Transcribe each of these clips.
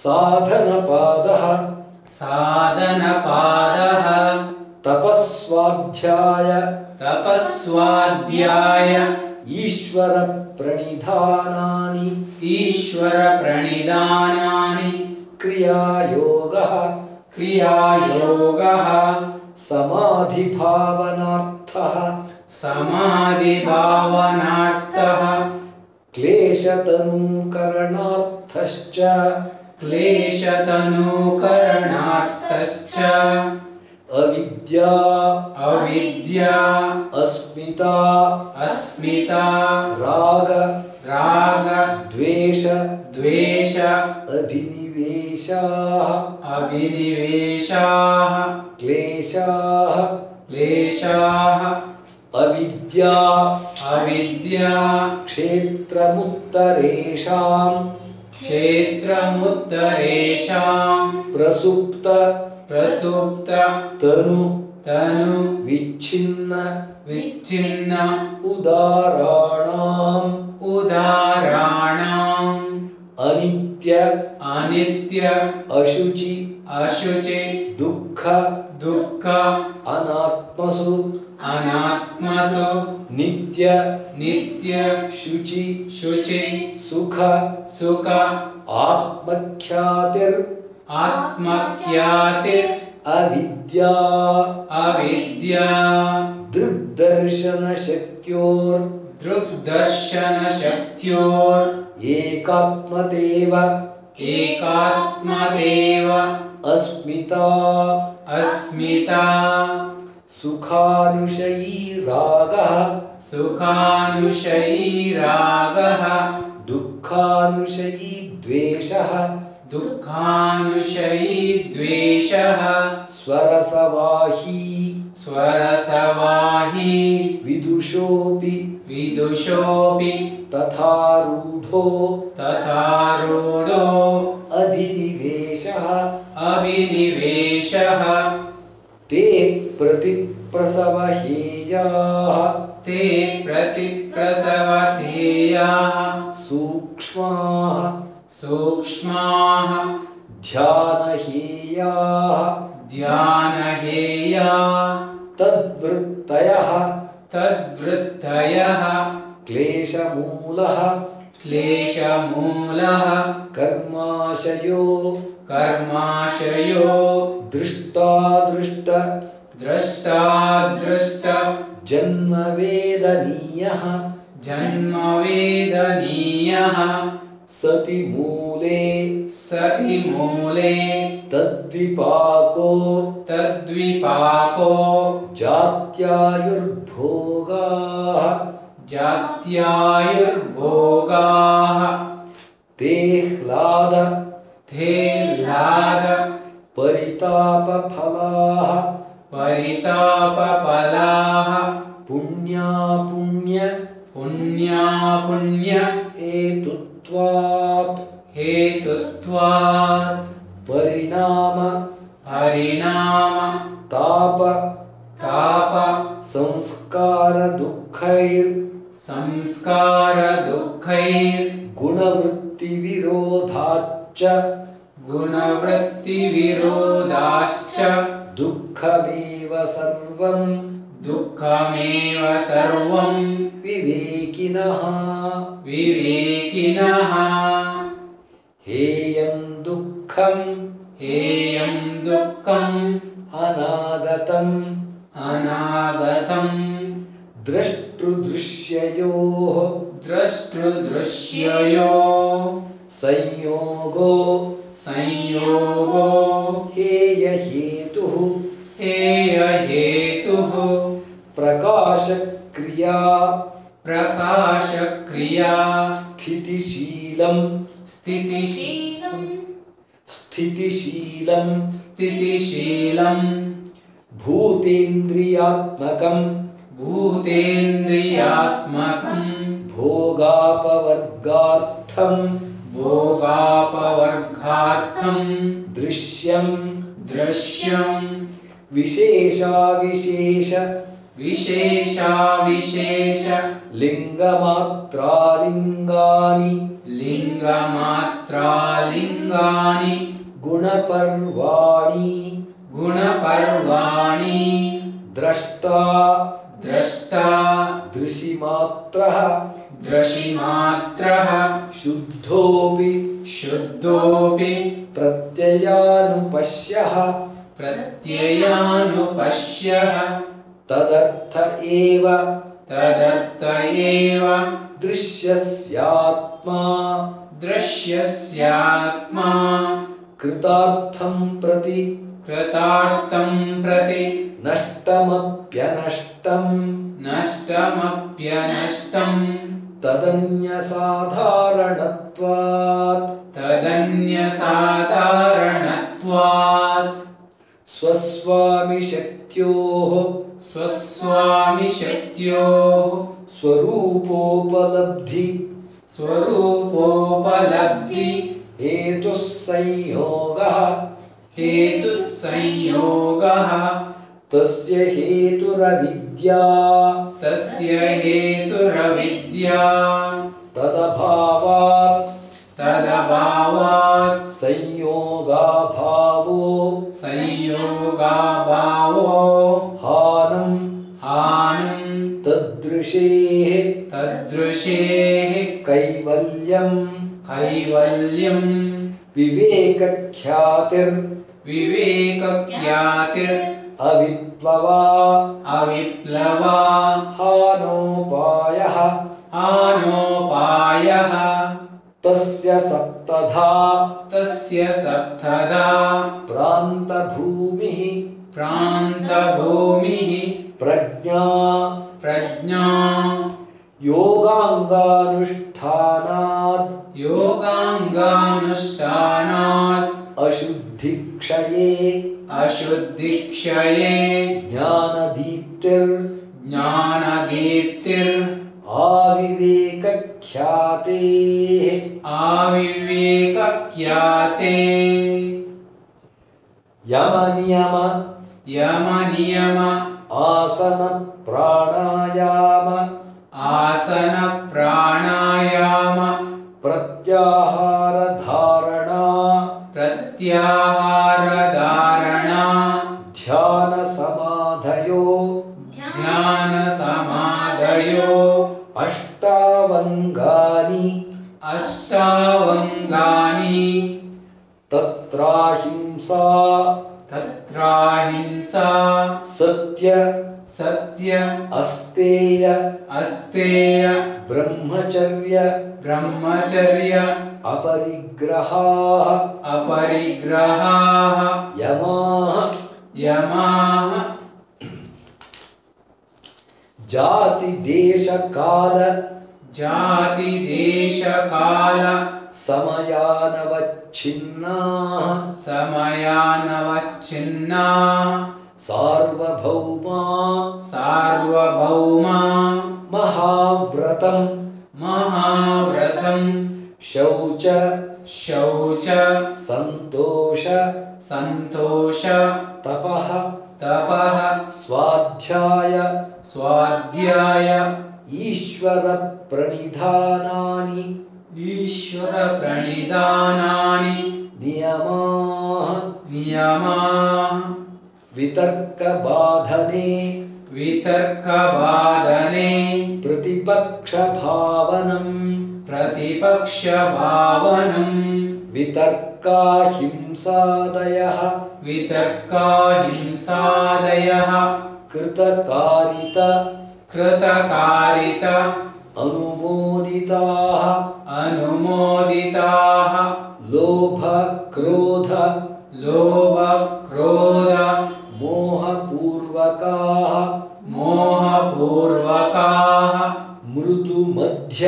साधनपादः साधनपादः तपस्वाध्याय ईश्वरप्रणिधानानि क्रियायोगः समाधिभावनार्थः क्लेशतनुकरणार्थश्च अविद्या अस्मिता राग द्वेष अभिनिवेशाः क्लेशाः अविद्या क्षेत्रमुत्तरेषां प्रसुप्त तनु विच्छिन्न उदाराणाम् अनित्य अशुचि दुःख अनात्मसु नित्य शुचि सुख आत्मख्यातिर् अविद्या दृग्दर्शनशक्त्योर् एकात्मदेव अस्मिता सुखानुशयी रागः दुःखानुशयी द्वेषः स्वरसवाही विदुषोऽपि तथारूढो अभिनिवेशः ते प्रतिप्रसवहेयाः सूक्ष्माः ध्यानहेयाः तद्वृत्तयः क्लेशमूलः कर्माशयो दृष्टादृष्ट जन्मवेदनीयः सति मूले तद्विपाको जात्यायुर्भोगाः ते ह्लाद परितापफलाः पुण्यापुण्य हेतुत्वात् परिणाम ताप संस्कार दुःखैर् गुणवृत्तिविरोधाच्च दुःखमेव सर्वं विवेकिनः हेयं दुःखं अनागतं द्रष्टृदृश्ययोः संयोगो हेयहेतुः प्रकाशक्रिया स्थितिशीलं भूतेन्द्रियात्मकं भोगापवर्गार्थं दृश्यं विशेषाविशेष विशेषा विशेष लिंगमात्रालिंगानि लिंगमात्रालिंगानि गुणपर्वाणि गुणपर्वाणि द्रष्टा द्रष्टा दृशिमात्रः दृशिमात्रः शुद्धोऽपि शुद्धोऽपि प्रत्ययानुपश्यः प्रत्ययानुपश्यः तदर्थ एव दृश्यस्यात्मा दृश्यस्यात्मा कृतार्थं प्रति नष्टमप्यनष्टं नष्टमप्यनष्टं तदन्यसाधारणत्वात् स्वस्वामिशक्त्योः स्वरूपोपलब्धि हेतुः संयोगः तस्य हेतुरविद्या तदभावात् संयोगाभावो हानं तदृशेः कैवल्यं विवेकख्यातिर् अविप्लवा हानोपायः तस्य सप्तधा प्रान्तभूमिः प्रज्ञा योगांगानुष्ठानात् अशुद्धिक्षये ज्ञानदीप्तिर् आविवेकख्याते यमनियम आसन प्राणायाम प्रत्याहार धारणा ध्यान समाधयो अष्टावंगानि तत्राहिंसा सत्य अस्तेय ब्रह्मचर्य अपरिग्रहाः यमाः जाति देश काल समयानवच्छिन्नाः सार्वभौमा महाव्रतं शौच संतोष तपः स्वाध्याय ईश्वर प्रणिधानानि नियमाः वितर्क बाधने प्रतिपक्ष भावनं वितर्काहिंसादयः कृतकारित अनुमोदिताः लोभ क्रोध मोहपूर्वकाः मृदु मध्य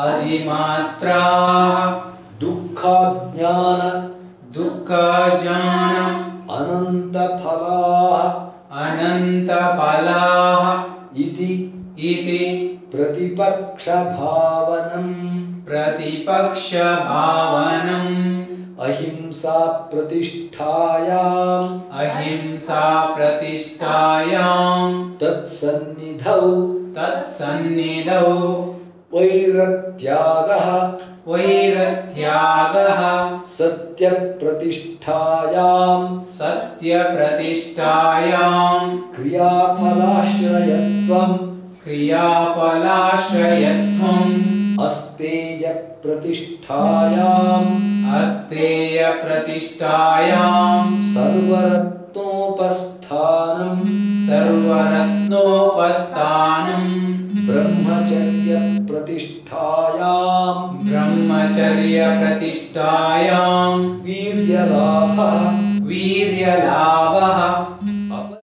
अधिमात्राः दुःखाज्ञान अनन्तफलाः इति प्रतिपक्षभावनं अहिंसा प्रतिष्ठायाम् अहिंसा प्रतिष्ठायां तत्सन्निधौ तत्सन्निधौ वैरत्यागः वैरत्यागः सत्यप्रतिष्ठायाम् सत्यप्रतिष्ठायां क्रियाफलाश्रयत्वम् क्रियाफलाश्रयत्वम् अस्तेयप्रतिष्ठायाम् अस्तेयप्रतिष्ठायां सर्वरत्नोपस्थानम् सर्वरत्नोपस्थानम् ब्रह्मचर्यप्रतिष्ठायाम् ब्रह्मचर्यप्रतिष्ठायां वीर्यलाभः वीर्यलाभः